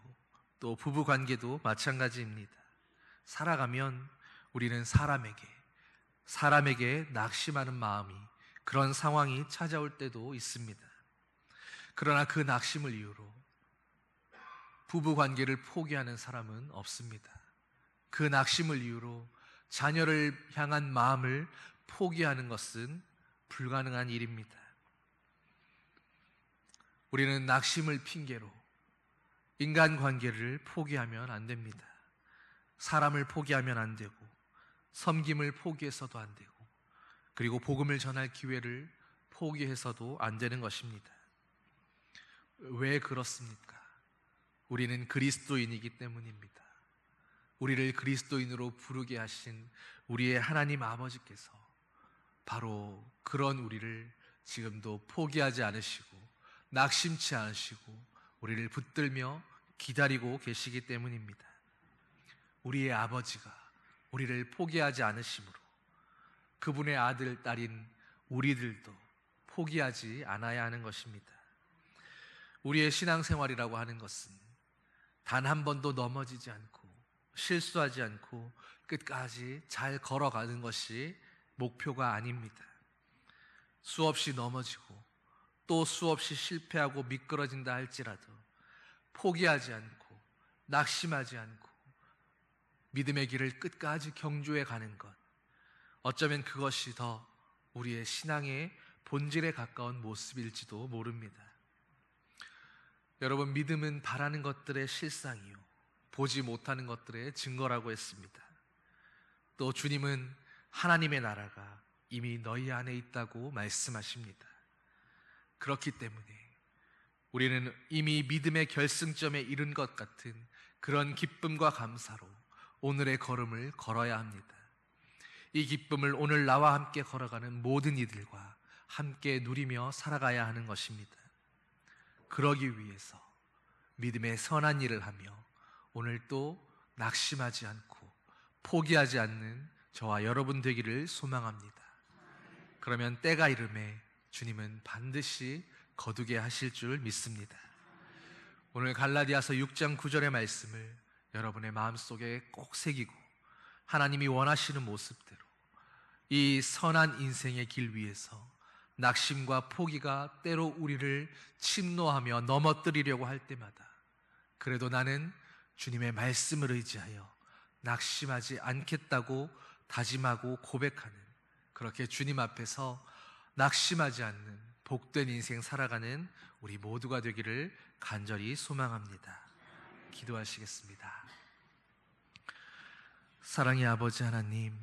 또 부부 관계도 마찬가지입니다. 살아가면 우리는 사람에게 낙심하는 마음이, 그런 상황이 찾아올 때도 있습니다. 그러나 그 낙심을 이유로 부부 관계를 포기하는 사람은 없습니다. 그 낙심을 이유로 자녀를 향한 마음을 포기하는 것은 불가능한 일입니다. 우리는 낙심을 핑계로 인간관계를 포기하면 안 됩니다. 사람을 포기하면 안 되고, 섬김을 포기해서도 안 되고, 그리고 복음을 전할 기회를 포기해서도 안 되는 것입니다. 왜 그렇습니까? 우리는 그리스도인이기 때문입니다. 우리를 그리스도인으로 부르게 하신 우리의 하나님 아버지께서 바로 그런 우리를 지금도 포기하지 않으시고 낙심치 않으시고 우리를 붙들며 기다리고 계시기 때문입니다. 우리의 아버지가 우리를 포기하지 않으시므로 그분의 아들, 딸인 우리들도 포기하지 않아야 하는 것입니다. 우리의 신앙생활이라고 하는 것은 단 한 번도 넘어지지 않고 실수하지 않고 끝까지 잘 걸어가는 것이 목표가 아닙니다. 수없이 넘어지고 또 수없이 실패하고 미끄러진다 할지라도 포기하지 않고 낙심하지 않고 믿음의 길을 끝까지 경주해 가는 것, 어쩌면 그것이 더 우리의 신앙의 본질에 가까운 모습일지도 모릅니다. 여러분, 믿음은 바라는 것들의 실상이요 보지 못하는 것들의 증거라고 했습니다. 또 주님은 하나님의 나라가 이미 너희 안에 있다고 말씀하십니다. 그렇기 때문에 우리는 이미 믿음의 결승점에 이른 것 같은 그런 기쁨과 감사로 오늘의 걸음을 걸어야 합니다. 이 기쁨을 오늘 나와 함께 걸어가는 모든 이들과 함께 누리며 살아가야 하는 것입니다. 그러기 위해서 믿음의 선한 일을 하며 오늘 또 낙심하지 않고 포기하지 않는 저와 여러분 되기를 소망합니다. 그러면 때가 이름에 주님은 반드시 거두게 하실 줄 믿습니다. 오늘 갈라디아서 6장 9절의 말씀을 여러분의 마음속에 꼭 새기고 하나님이 원하시는 모습대로 이 선한 인생의 길 위에서 낙심과 포기가 때로 우리를 침노하며 넘어뜨리려고 할 때마다 그래도 나는 주님의 말씀을 의지하여 낙심하지 않겠다고 다짐하고 고백하는, 그렇게 주님 앞에서 낙심하지 않는 복된 인생 살아가는 우리 모두가 되기를 간절히 소망합니다. 기도하시겠습니다. 사랑의 아버지 하나님,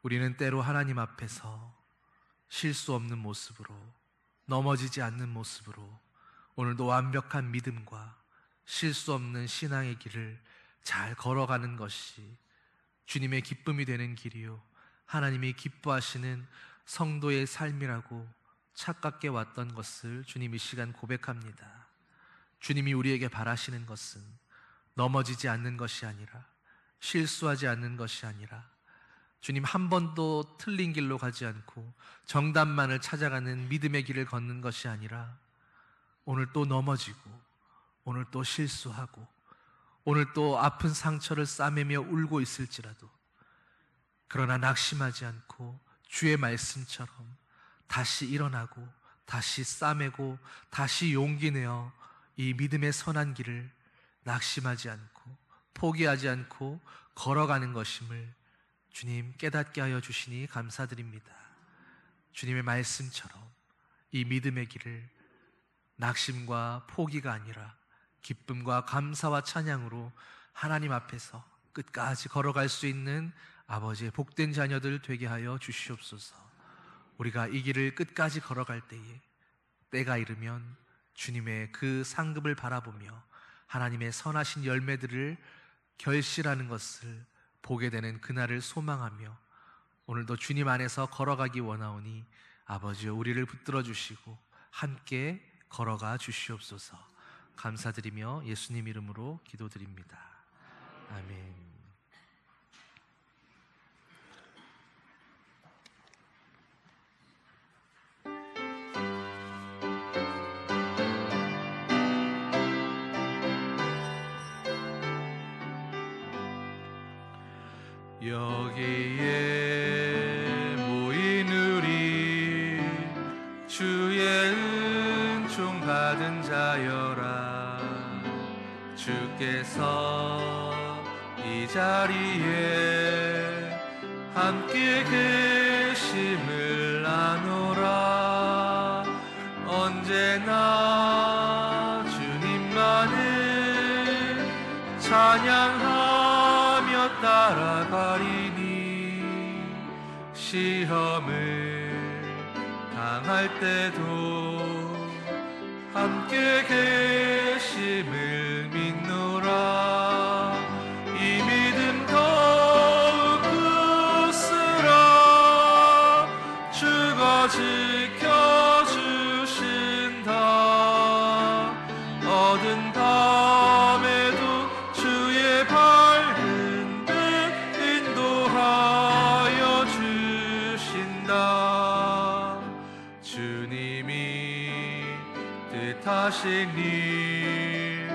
우리는 때로 하나님 앞에서 실수 없는 모습으로, 넘어지지 않는 모습으로 오늘도 완벽한 믿음과 실수 없는 신앙의 길을 잘 걸어가는 것이 주님의 기쁨이 되는 길이요 하나님이 기뻐하시는 성도의 삶이라고 착각해 왔던 것을 주님 이 시간 고백합니다. 주님이 우리에게 바라시는 것은 넘어지지 않는 것이 아니라, 실수하지 않는 것이 아니라 주님, 한 번도 틀린 길로 가지 않고 정답만을 찾아가는 믿음의 길을 걷는 것이 아니라 오늘 또 넘어지고 오늘 또 실수하고 오늘 또 아픈 상처를 싸매며 울고 있을지라도 그러나 낙심하지 않고 주의 말씀처럼 다시 일어나고 다시 싸매고 다시 용기 내어 이 믿음의 선한 길을 낙심하지 않고 포기하지 않고 걸어가는 것임을 주님 깨닫게 하여 주시니 감사드립니다. 주님의 말씀처럼 이 믿음의 길을 낙심과 포기가 아니라 기쁨과 감사와 찬양으로 하나님 앞에서 끝까지 걸어갈 수 있는 아버지의 복된 자녀들 되게 하여 주시옵소서. 우리가 이 길을 끝까지 걸어갈 때에 때가 이르면 주님의 그 상급을 바라보며 하나님의 선하신 열매들을 결실하는 것을 보게 되는 그날을 소망하며 오늘도 주님 안에서 걸어가기 원하오니 아버지여 우리를 붙들어 주시고 함께 걸어가 주시옵소서. 감사드리며 예수님 이름으로 기도드립니다. 아멘. 여기에 모인 우리 주의 은총 받은 자여라. 주께서 이 자리에 함께 계심을 아노라. 언제나 주님만을 찬양하며 따라가리니 시험을 당할 때도 함께 계심을 믿노라. 이 믿음 더욱 굳으라. 주가 지켜주신다. 어두운 밤에도 주의 밝은 빛 인도하여 주신다. 주님이 뜻하신 일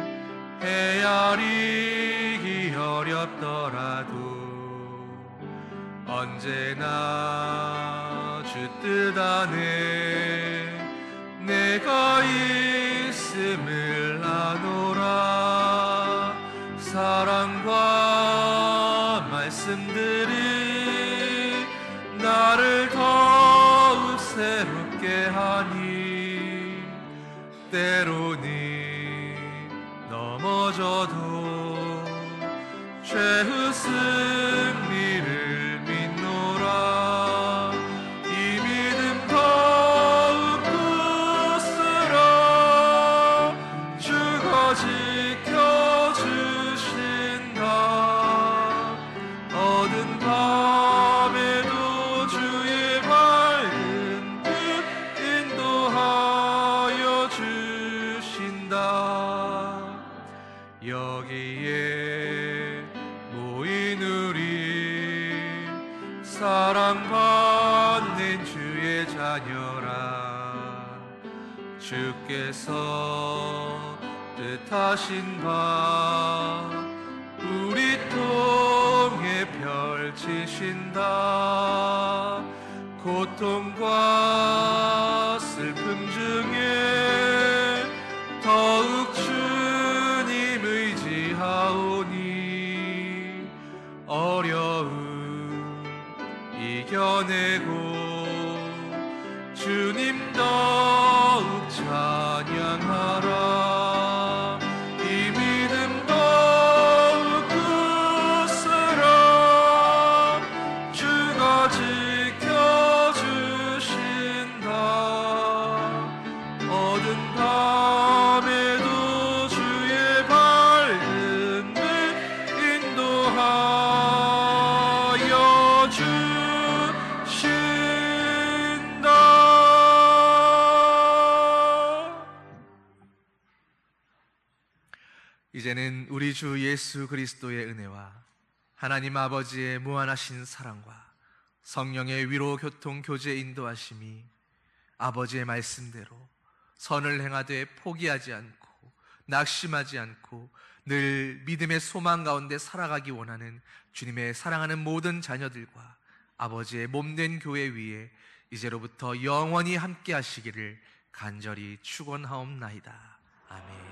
헤아리기 어렵더라도 언제나 주 뜻 안에 내가 있음을 아노라. 사랑과 말씀들이 나를 더욱 새롭게 하니 때로는 넘어져도 최후 승리를 믿노라. 이 믿음 더욱 굳으라. 주가 지켜주신다. 어두운 밤에도 주의 밝은 빛 인도하여 주신다. 여기에 모인 우리 사랑받는 주의 자녀라. 주께서 뜻하신 바 우리 통해 펼치신다. 고통과 슬픔 중에 더욱 주님 의지하오니 어려움 이겨내고 주님 더욱 찬양하라. 이 믿음 더욱 굳으라. 주가 지켜주신다. 어두운 밤에도 주의 밝은 빛 인도하여 주신다. 이제는 우리 주 예수 그리스도의 은혜와 하나님 아버지의 무한하신 사랑과 성령의 위로 교통 교제 인도하심이 아버지의 말씀대로 선을 행하되 포기하지 않고 낙심하지 않고 늘 믿음의 소망 가운데 살아가기 원하는 주님의 사랑하는 모든 자녀들과 아버지의 몸된 교회 위에 이제로부터 영원히 함께 하시기를 간절히 축원하옵나이다. 아멘.